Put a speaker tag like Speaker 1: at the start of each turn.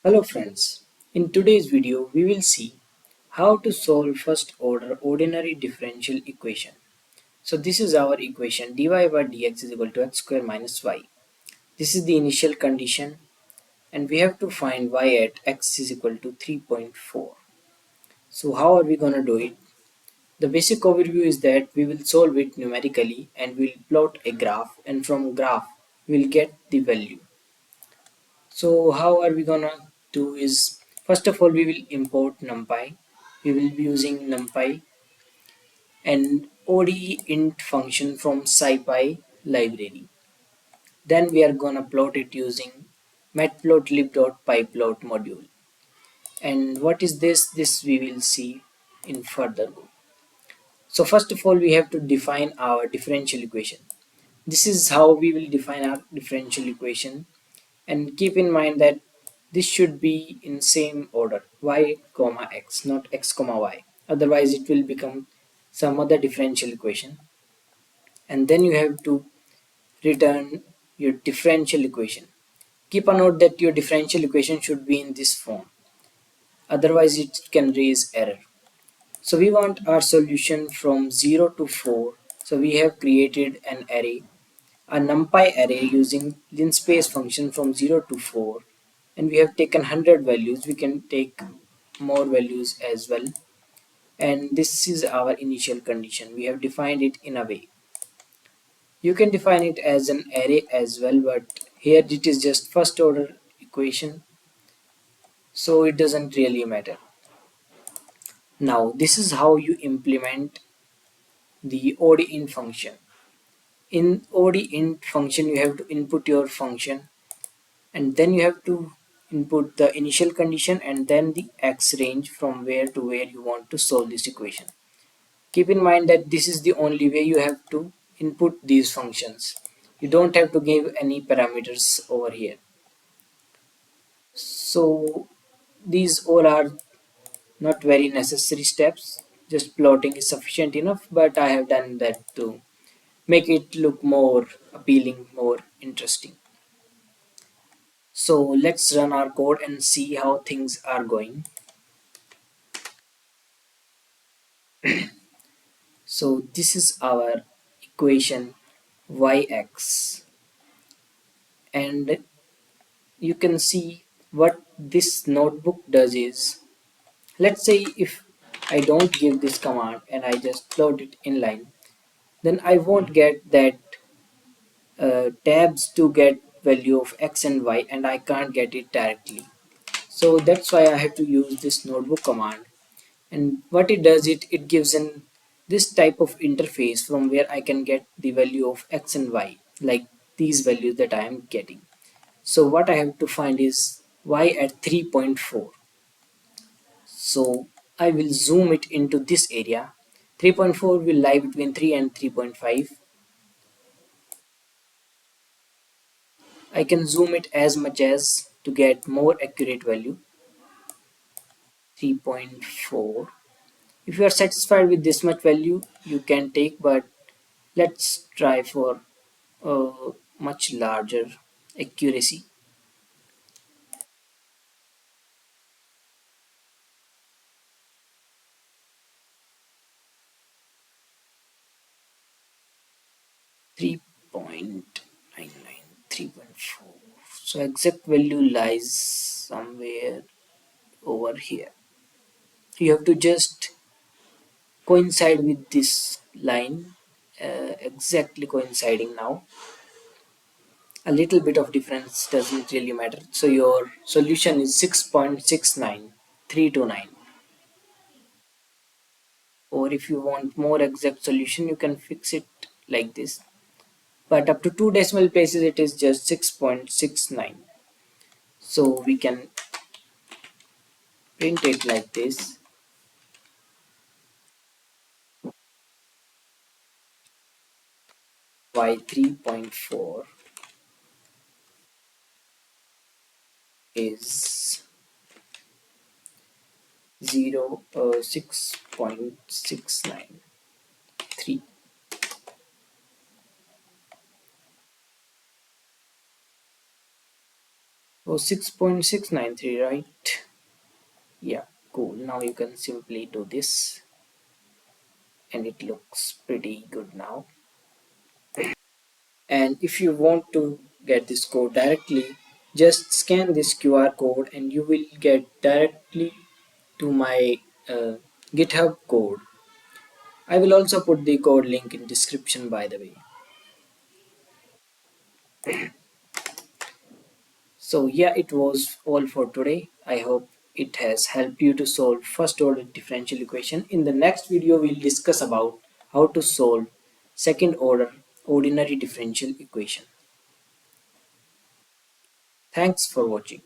Speaker 1: Hello friends, in today's video we will see how to solve first order ordinary differential equation. So this is our equation dy by dx is equal to x square minus y. This is the initial condition and we have to find y at x is equal to 3.4. So how are we going to do it? The basic overview is that we will solve it numerically and we'll plot a graph, and from graph we'll get the value. So how are we gonna do is, first of all we will import numpy. We will be using numpy and ODE int function from scipy library. Then we are gonna plot it using matplotlib.pyplot module. And what is this? This we will see in further go. So first of all we have to define our differential equation. This is how we will define our differential equation, and keep in mind that this should be in same order, y comma x, not x comma y, otherwise it will become some other differential equation. And then you have to return your differential equation. Keep a note that your differential equation should be in this form, otherwise it can raise error. So we want our solution from 0 to 4. So we have created an array, a numpy array using linspace function from 0 to 4, and we have taken 100 values. We can take more values as well, and this is our initial condition. We have defined it in a way. You can define it as an array as well, but here it is just first order equation, so it doesn't really matter. Now this is how you implement the ODEin function. In ODEin function you have to input your function, and then you have to input the initial condition and then the x range from where to where you want to solve this equation. Keep in mind that this is the only way you have to input these functions. You don't have to give any parameters over here. So these all are not very necessary steps. Just plotting is sufficient enough, but I have done that to make it look more appealing, more interesting. So let's run our code and see how things are going. So this is our equation yx, and you can see what this notebook does is, let's say if I don't give this command and I just plot it inline, then I won't get that tabs to get value of x and y, and I can't get it directly. So that's why I have to use this notebook command. And what it does, it gives an this type of interface from where I can get the value of x and y, like these values that I am getting. So what I have to find is y at 3.4. So I will zoom it into this area. 3.4 will lie between 3 and 3.5. I can zoom it as much as to get more accurate value. 3.4. If you are satisfied with this much value you can take, but let's try for a much larger accuracy. 3.99, 3.4. So exact value lies somewhere over here. You have to just coincide with this line, exactly coinciding now. A little bit of difference doesn't really matter. So your solution is 6.69329. Or if you want more exact solution you can fix it like this, but up to two decimal places it is just 6.69. So we can print it like this. Y 3.4 is 6.693. Oh, 6.693, right? Yeah, cool. Now you can simply do this and it looks pretty good now. And if you want to get this code directly, just scan this QR code and you will get directly to my GitHub code. I will also put the code link in description, by the way. So yeah, it was all for today. I hope it has helped you to solve first order differential equation. In the next video, we'll discuss about how to solve second order ordinary differential equation. Thanks for watching.